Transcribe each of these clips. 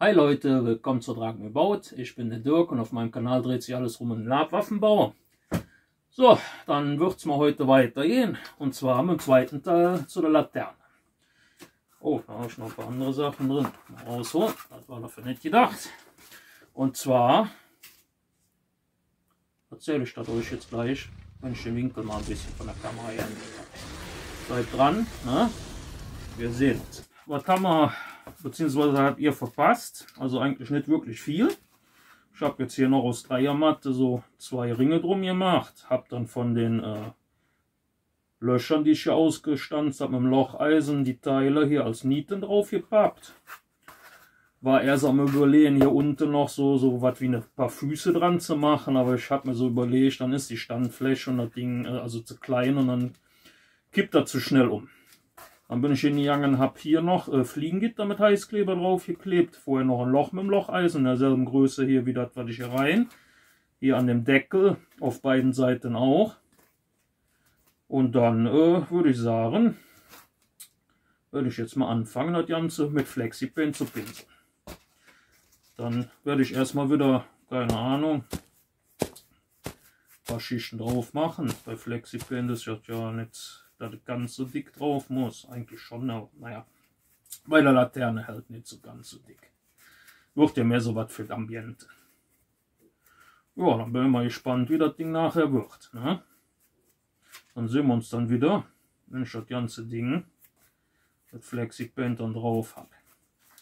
Hi Leute, willkommen zu Draken gebaut. Ich bin der Dirk und auf meinem Kanal dreht sich alles rum um den Labwaffenbau. So, dann wird es mal heute weitergehen. Und zwar mit dem zweiten Teil zu der Laterne. Oh, da habe ich noch ein paar andere Sachen drin. Mal rausholen, das war dafür nicht gedacht. Und zwar erzähle ich das euch jetzt gleich, wenn ich den Winkel mal ein bisschen von der Kamera her nehme. Bleibt dran, ne? Wir sehen uns. Was haben wir, beziehungsweise habt ihr verpasst? Also eigentlich nicht wirklich viel. Ich habe jetzt hier noch aus Dreiermatte so 2 Ringe drum gemacht. Habe dann von den Löchern, die ich hier ausgestanzt habe, mit dem Locheisen die Teile hier als Nieten drauf gepappt. War erst am Überlegen, hier unten noch so was wie ein paar Füße dran zu machen, aber ich habe mir so überlegt, dann ist die Standfläche und das Ding also zu klein und dann kippt das zu schnell um. Dann bin ich hingegangen, habe hier noch Fliegengitter mit Heißkleber drauf geklebt. Vorher noch ein Loch mit dem Locheisen in derselben Größe hier wie das, was ich hier rein. Hier an dem Deckel, auf beiden Seiten auch. Und dann würde ich sagen, werde ich jetzt mal anfangen, das Ganze mit Flexipaint zu pinseln. Dann werde ich erstmal wieder, keine Ahnung, ein paar Schichten drauf machen. Bei Flexipaint ist das ja nicht, dass das ganz so dick drauf muss. Eigentlich schon, naja, bei der Laterne halt nicht so ganz so dick. Wird ja mehr so was für das Ambiente. Ja, dann bin ich mal gespannt, wie das Ding nachher wird. Ne? Dann sehen wir uns dann wieder, wenn ich das ganze Ding mit Flexipaint dann drauf habe.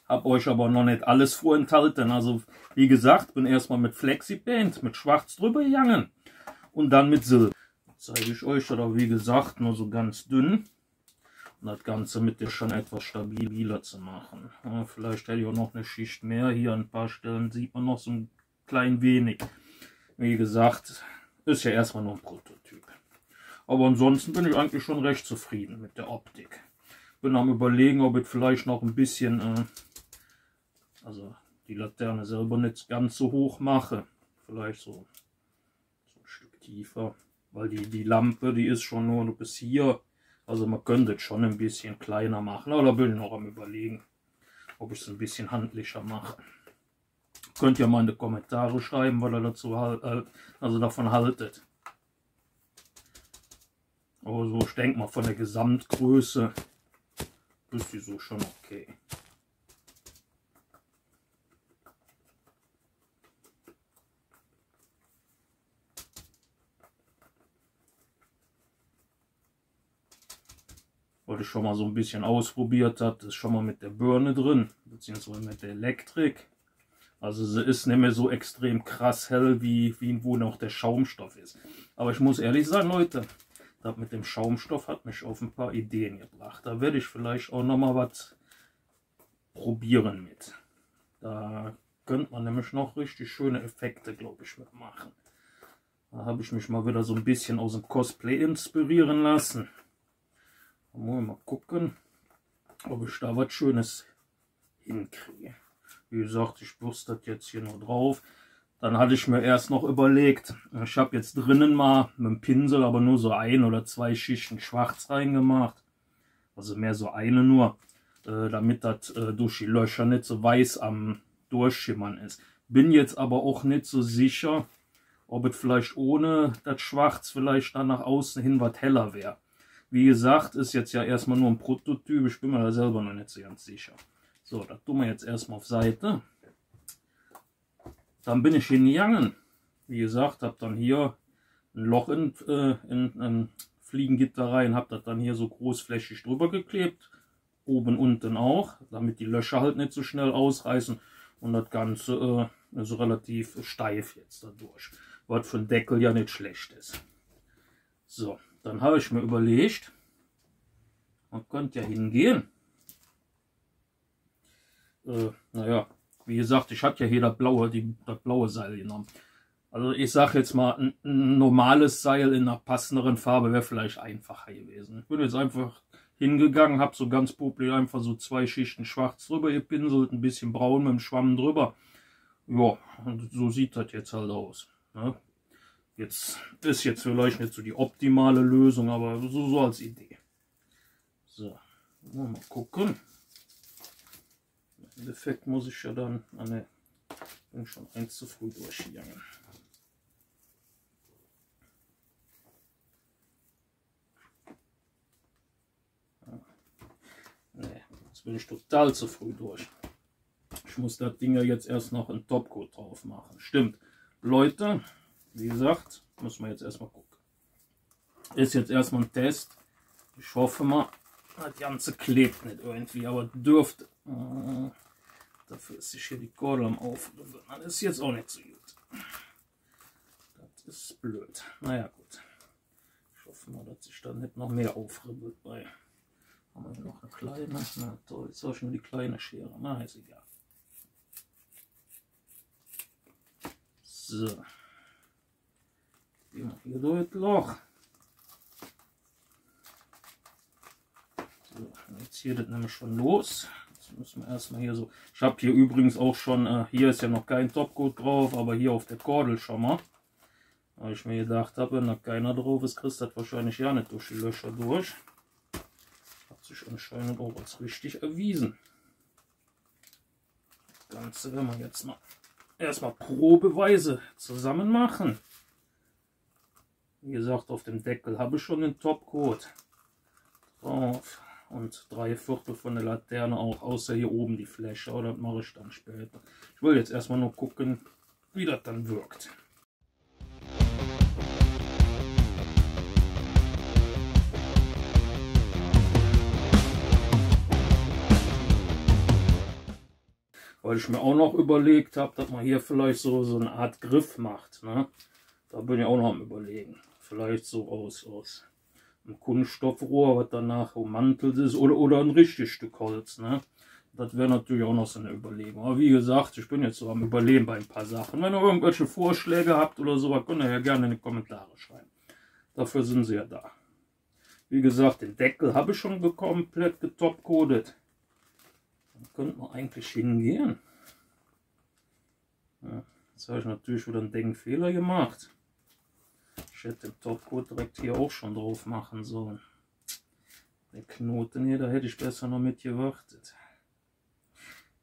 Habe euch aber noch nicht alles vorenthalten. Also wie gesagt, bin erstmal mit Flexipaint, mit Schwarz drüber gegangen und dann mit Silber. Zeige ich euch, oder wie gesagt, nur so ganz dünn. Und das Ganze mit der schon etwas stabiler zu machen. Ja, vielleicht hätte ich auch noch eine Schicht mehr. Hier an ein paar Stellen sieht man noch so ein klein wenig. Wie gesagt, ist ja erstmal nur ein Prototyp. Aber ansonsten bin ich eigentlich schon recht zufrieden mit der Optik. Bin am Überlegen, ob ich vielleicht noch ein bisschen, also die Laterne selber nicht ganz so hoch mache. Vielleicht so ein Stück tiefer. Weil die Lampe, die ist schon nur bis hier. Also man könnte es schon ein bisschen kleiner machen. Aber da bin ich noch am Überlegen, ob ich es ein bisschen handlicher mache. Könnt ihr mal in die Kommentare schreiben, was ihr dazu davon haltet. Aber so, ich denke mal, von der Gesamtgröße ist die so schon okay. Was ich schon mal so ein bisschen ausprobiert habe, ist schon mal mit der Birne drin, beziehungsweise mit der Elektrik. Also sie ist nicht mehr so extrem krass hell, wie wo noch der Schaumstoff ist. Aber ich muss ehrlich sagen, Leute, das mit dem Schaumstoff hat mich auf ein paar Ideen gebracht. Da werde ich vielleicht auch noch mal was probieren mit. Da könnte man nämlich noch richtig schöne Effekte, glaube ich, mitmachen. Da habe ich mich mal wieder so ein bisschen aus dem Cosplay inspirieren lassen. Da muss ich mal gucken, ob ich da was Schönes hinkriege. Wie gesagt, ich bürste das jetzt hier nur drauf. Dann hatte ich mir erst noch überlegt, ich habe jetzt drinnen mal mit dem Pinsel aber nur so 1 oder 2 Schichten schwarz reingemacht. Also mehr so eine nur, damit das durch die Löcher nicht so weiß am Durchschimmern ist. Bin jetzt aber auch nicht so sicher, ob es vielleicht ohne das Schwarz vielleicht dann nach außen hin was heller wäre. Wie gesagt, ist jetzt ja erstmal nur ein Prototyp, ich bin mir da selber noch nicht so ganz sicher. So, das tun wir jetzt erstmal auf Seite. Dann bin ich hingegangen. Wie gesagt, habe dann hier ein Loch in ein Fliegengitter rein, habe das dann hier so großflächig drüber geklebt. Oben, unten auch, damit die Löcher halt nicht so schnell ausreißen. Und das Ganze ist relativ steif jetzt dadurch. Was für ein Deckel ja nicht schlecht ist. So. Dann habe ich mir überlegt, man könnte ja hingehen. Naja, wie gesagt, ich hatte ja hier das blaue Seil genommen. Also ich sage jetzt mal, ein normales Seil in einer passenderen Farbe wäre vielleicht einfacher gewesen. Ich bin jetzt einfach hingegangen, habe so ganz populär einfach so 2 Schichten schwarz drüber gepinselt, ein bisschen braun mit dem Schwamm drüber. Ja, und so sieht das jetzt halt aus. Ne? Jetzt ist jetzt vielleicht nicht so die optimale Lösung, aber so als Idee. So, mal gucken. Im Endeffekt muss ich ja dann, ne, bin schon eins zu früh durchgegangen. Ne, jetzt bin ich total zu früh durch. Ich muss das Ding ja jetzt erst noch einen Topcoat drauf machen. Stimmt. Leute, wie gesagt, müssen wir jetzt erstmal gucken. Ist jetzt erstmal ein Test. Ich hoffe mal, das Ganze klebt nicht irgendwie, aber dürfte. Dafür ist sich hier die Kordel am Aufribbeln. Das ist jetzt auch nicht so gut. Das ist blöd. Naja, gut. Ich hoffe mal, dass sich da nicht noch mehr aufribbelt bei. Haben wir hier noch eine kleine? Na toll, jetzt habe ich nur die kleine Schere. Na, ist egal. So. Gehen wir hier durch das Loch. So, jetzt hier das nämlich schon los. Jetzt müssen wir erstmal hier so. Ich habe hier übrigens auch schon, hier ist ja noch kein Topcoat drauf, aber hier auf der Kordel schon mal. Weil ich mir gedacht habe, wenn da keiner drauf ist, kriegst du das wahrscheinlich ja nicht durch die Löcher durch. Hat sich anscheinend auch als richtig erwiesen. Das Ganze werden wir jetzt mal erstmal probeweise zusammen machen. Wie gesagt, auf dem Deckel habe ich schon den Topcoat drauf und 3/4 von der Laterne auch, außer hier oben die Fläche, aber das mache ich dann später. Ich will jetzt erstmal nur gucken, wie das dann wirkt. Weil ich mir auch noch überlegt habe, dass man hier vielleicht so eine Art Griff macht. Ne? Da bin ich auch noch am Überlegen. Vielleicht so aus einem Kunststoffrohr, was danach ummantelt ist, oder ein richtiges Stück Holz. Ne? Das wäre natürlich auch noch so eine Überlegung. Aber wie gesagt, ich bin jetzt so am Überlegen bei ein paar Sachen. Wenn ihr irgendwelche Vorschläge habt oder so, könnt ihr ja gerne in die Kommentare schreiben. Dafür sind sie ja da. Wie gesagt, den Deckel habe ich schon komplett getopcoatet. Dann könnte man eigentlich hingehen. Ja, jetzt habe ich natürlich wieder einen Denkfehler gemacht. Ich hätte den Topcoat direkt hier auch schon drauf machen sollen. Der Knoten hier, da hätte ich besser noch mit gewartet.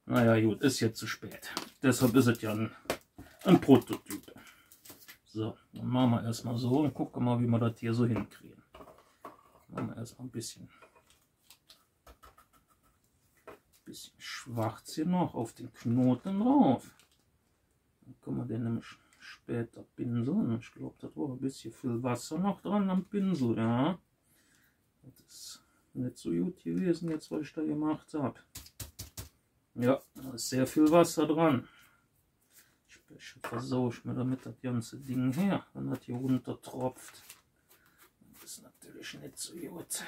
Naja gut, ist jetzt zu spät. Deshalb ist es ja ein Prototyp. So, dann machen wir erstmal so und gucken mal, wie wir das hier so hinkriegen. Machen wir erstmal ein bisschen schwarz hier noch auf den Knoten drauf. Dann können wir den nämlich später pinseln. Ich glaube, das war ein bisschen viel Wasser noch dran am Pinsel, ja. Das ist nicht so gut gewesen jetzt, was ich da gemacht habe. Ja, da ist sehr viel Wasser dran. Ich versaue ich mir damit das ganze Ding her, wenn das hier runter tropft. Das ist natürlich nicht so gut.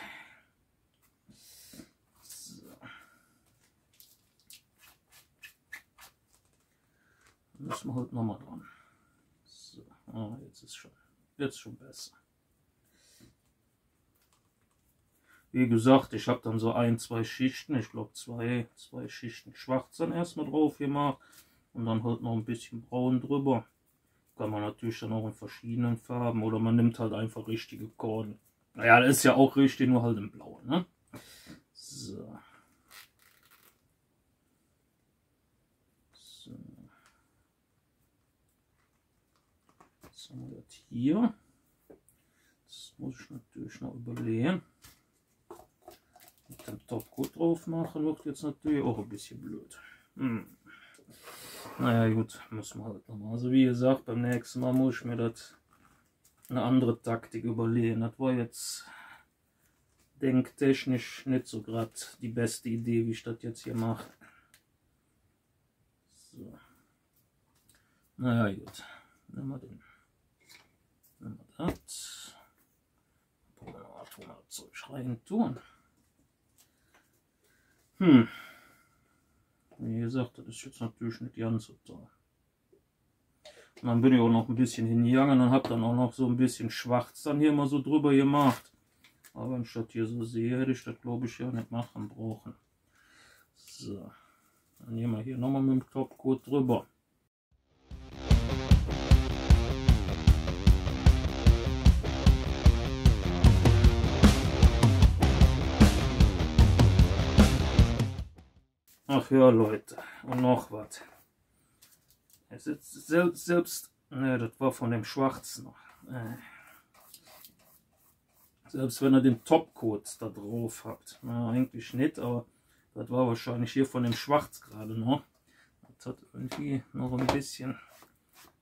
So. Müssen wir heute nochmal dran. So, jetzt ist schon besser. Wie gesagt, ich habe dann so 1, 2 Schichten, ich glaube zwei Schichten schwarz dann erstmal drauf gemacht und dann halt noch ein bisschen braun drüber. Kann man natürlich dann auch in verschiedenen Farben oder man nimmt halt einfach richtige Kordel. Naja, das ist ja auch richtig, nur halt in blau, ne? So. So. Jetzt haben wir das hier. Das muss ich natürlich noch überlegen. Mit dem Topcoat drauf machen wird jetzt natürlich auch ein bisschen blöd. Naja gut, müssen wir halt nochmal. Also wie gesagt, beim nächsten Mal muss ich mir das eine andere Taktik überlegen. Das war jetzt denktechnisch nicht so gerade die beste Idee, wie ich das jetzt hier mache. So. Naja gut, nehmen wir den. Nehmen wir das. Tun wir das Zeug rein tun. Wie gesagt, das ist jetzt natürlich nicht ganz so toll. Und dann bin ich auch noch ein bisschen hingegangen und habe dann auch noch so ein bisschen schwarz dann hier mal so drüber gemacht. Aber wenn ich das hier so sehe, hätte ich das glaube ich ja nicht machen brauchen. So, dann nehmen wir hier nochmal mit dem Topcoat drüber. Ach ja, Leute, und noch was. Es ist selbst, ne, das war von dem Schwarzen noch. Selbst wenn ihr den Topcoat da drauf habt, na, eigentlich nicht, aber das war wahrscheinlich hier von dem Schwarz gerade noch. Das hat irgendwie noch ein bisschen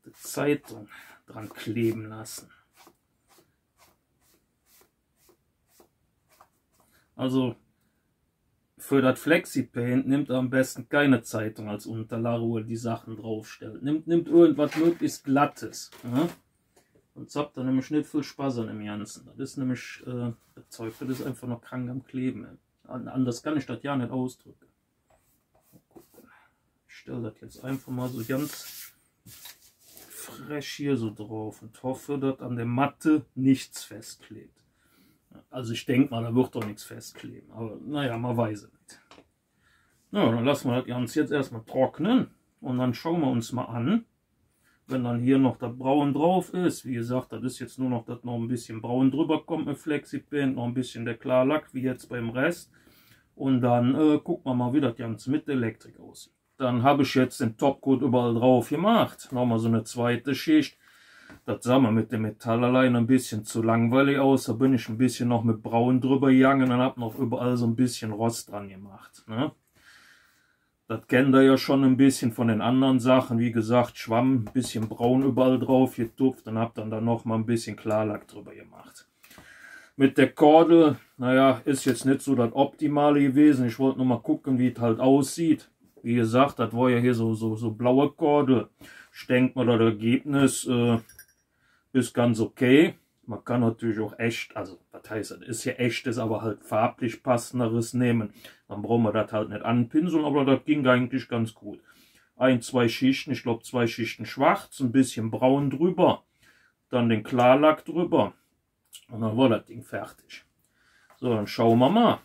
die Zeitung dran kleben lassen. Also für das Flexi-Paint nimmt er am besten keine Zeitung als Unterlage, wo er die Sachen draufstellt. Nimmt irgendwas möglichst Glattes. Ja? Sonst habt ihr nämlich nicht viel Spaß an dem Ganzen. Das ist nämlich, das Zeug, das ist einfach noch krank am Kleben. Anders kann ich das ja nicht ausdrücken. Ich stelle das jetzt einfach mal so ganz frech hier so drauf und hoffe, dass an der Matte nichts festklebt. Also ich denke mal, da wird doch nichts festkleben. Aber naja, man weiß es nicht. Ja, dann lassen wir das Ganze jetzt erstmal trocknen. Und dann schauen wir uns mal an. Wenn dann hier noch das Braun drauf ist, wie gesagt, das ist jetzt nur noch, dass noch ein bisschen Braun drüber kommt mit Flexi-Paint, noch ein bisschen der Klarlack, wie jetzt beim Rest. Und dann gucken wir mal, wie das Ganze mit Elektrik aussieht. Dann habe ich jetzt den Topcoat überall drauf gemacht. Nochmal so eine zweite Schicht. Das sah mir mit dem Metall allein ein bisschen zu langweilig aus. Da bin ich ein bisschen noch mit Braun drüber gegangen und habe noch überall so ein bisschen Rost dran gemacht. Ne? Das kennt ihr ja schon ein bisschen von den anderen Sachen. Wie gesagt, Schwamm, ein bisschen Braun überall drauf getupft und habe dann da noch mal ein bisschen Klarlack drüber gemacht. Mit der Kordel, naja, ist jetzt nicht so das Optimale gewesen. Ich wollte noch mal gucken, wie es halt aussieht. Wie gesagt, das war ja hier so blaue Kordel. Ich denke mal, das Ergebnis ist ganz okay. Man kann natürlich auch echt, also was heißt das, ist ja echtes, aber halt farblich passenderes nehmen. Dann brauchen wir das halt nicht anpinseln, aber das ging eigentlich ganz gut. Zwei Schichten, ich glaube 2 Schichten schwarz, ein bisschen braun drüber, dann den Klarlack drüber und dann war das Ding fertig. So, dann schauen wir mal.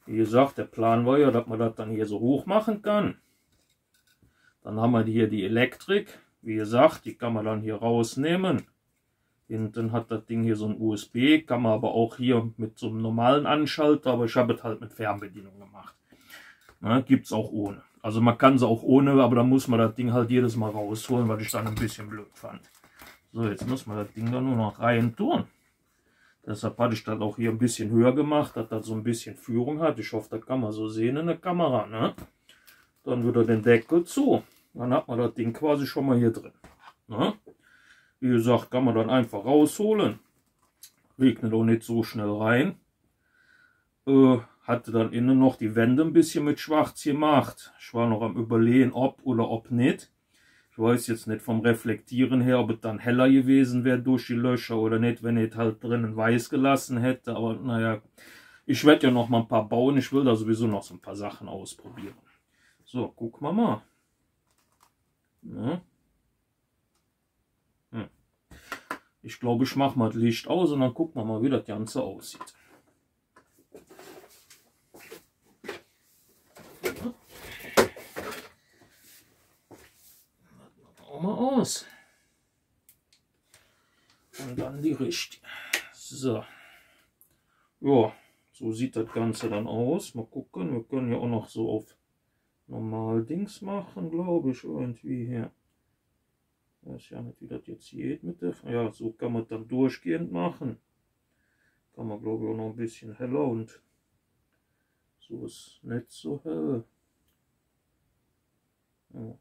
Wie gesagt, der Plan war ja, dass man das dann hier so hoch machen kann. Dann haben wir hier die Elektrik. Wie gesagt, die kann man dann hier rausnehmen. Hinten hat das Ding hier so ein USB, kann man aber auch hier mit so einem normalen Anschalter, aber ich habe es halt mit Fernbedienung gemacht. Gibt es auch ohne. Also man kann sie auch ohne, aber dann muss man das Ding halt jedes Mal rausholen, weil ich dann ein bisschen blöd fand. So, jetzt muss man das Ding dann nur noch rein tun. Deshalb hatte ich das auch hier ein bisschen höher gemacht, dass das so ein bisschen Führung hat. Ich hoffe, das kann man so sehen in der Kamera. Ne? Dann wieder den Deckel zu. Dann hat man das Ding quasi schon mal hier drin. Ne? Wie gesagt, kann man dann einfach rausholen. Regnet auch nicht so schnell rein. Hatte dann innen noch die Wände ein bisschen mit Schwarz gemacht. Ich war noch am Überlegen, ob oder ob nicht. Ich weiß jetzt nicht vom Reflektieren her, ob es dann heller gewesen wäre durch die Löcher oder nicht, wenn ich halt drinnen weiß gelassen hätte. Aber naja, ich werde ja noch mal ein paar bauen. Ich will da sowieso noch so ein paar Sachen ausprobieren. So, gucken wir mal. Ja. Ich glaube, ich mache mal das Licht aus und dann gucken wir mal, wie das Ganze aussieht. Machen wir mal aus. Und dann die richtige. So. Ja, so sieht das Ganze dann aus. Mal gucken, wir können ja auch noch so auf normal Dings machen, glaube ich, irgendwie hier. Ich weiß ja nicht, wie das jetzt geht mit der. Ja, so kann man dann durchgehend machen. Kann man, glaube ich, auch noch ein bisschen heller und so ist nicht so hell. Ja.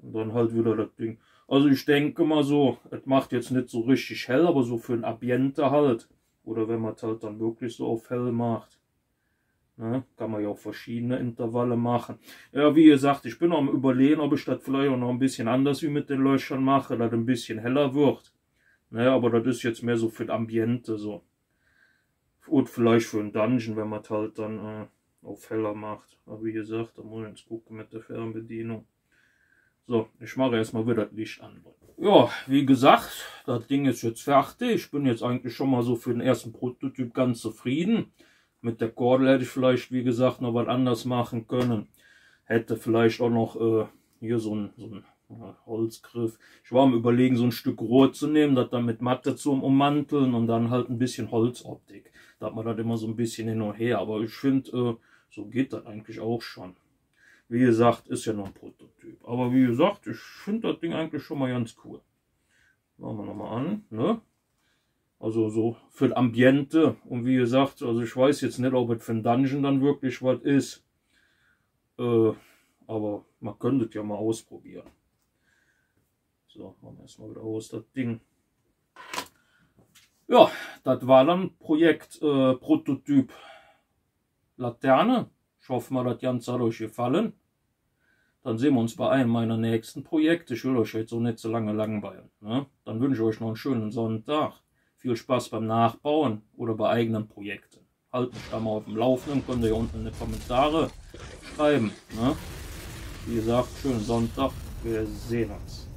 Und dann halt wieder das Ding. Also ich denke mal so, es macht jetzt nicht so richtig hell, aber so für ein Ambiente halt. Oder wenn man es halt dann wirklich so auf hell macht. Ne? Kann man ja auch verschiedene Intervalle machen. Ja, wie gesagt, ich bin am Überlegen, ob ich das vielleicht auch noch ein bisschen anders wie mit den Löchern mache, dass es ein bisschen heller wird. Ne, aber das ist jetzt mehr so für das Ambiente so. Und vielleicht für einen Dungeon, wenn man es halt dann auf heller macht. Aber wie gesagt, da muss ich jetzt gucken mit der Fernbedienung. So, ich mache erstmal wieder das Licht an. Ja, wie gesagt, das Ding ist jetzt fertig. Ich bin jetzt eigentlich schon mal so für den ersten Prototyp ganz zufrieden. Mit der Kordel hätte ich vielleicht, wie gesagt, noch was anders machen können. Hätte vielleicht auch noch hier so ein Holzgriff. Ich war am Überlegen, so ein Stück Rohr zu nehmen, das dann mit Matte zum Ummanteln und dann halt ein bisschen Holzoptik. Da hat man das immer so ein bisschen hin und her. Aber ich finde, so geht das eigentlich auch schon. Wie gesagt, ist ja noch ein Prototyp. Aber wie gesagt, ich finde das Ding eigentlich schon mal ganz cool. Machen wir nochmal an, ne? Also so für das Ambiente. Und wie gesagt, also ich weiß jetzt nicht, ob es für ein Dungeon dann wirklich was ist. Aber man könnte es ja mal ausprobieren. So, machen wir erstmal wieder aus das Ding. Ja, das war dann Projekt Prototyp Laterne. Ich hoffe mal, das Ganze hat euch gefallen. Dann sehen wir uns bei einem meiner nächsten Projekte. Ich will euch jetzt so nicht so lange langweilen. Ne? Dann wünsche ich euch noch einen schönen Sonntag. Viel Spaß beim Nachbauen oder bei eigenen Projekten. Halt mich da mal auf dem Laufenden. Könnt ihr hier unten in die Kommentare schreiben. Ne? Wie gesagt, schönen Sonntag. Wir sehen uns.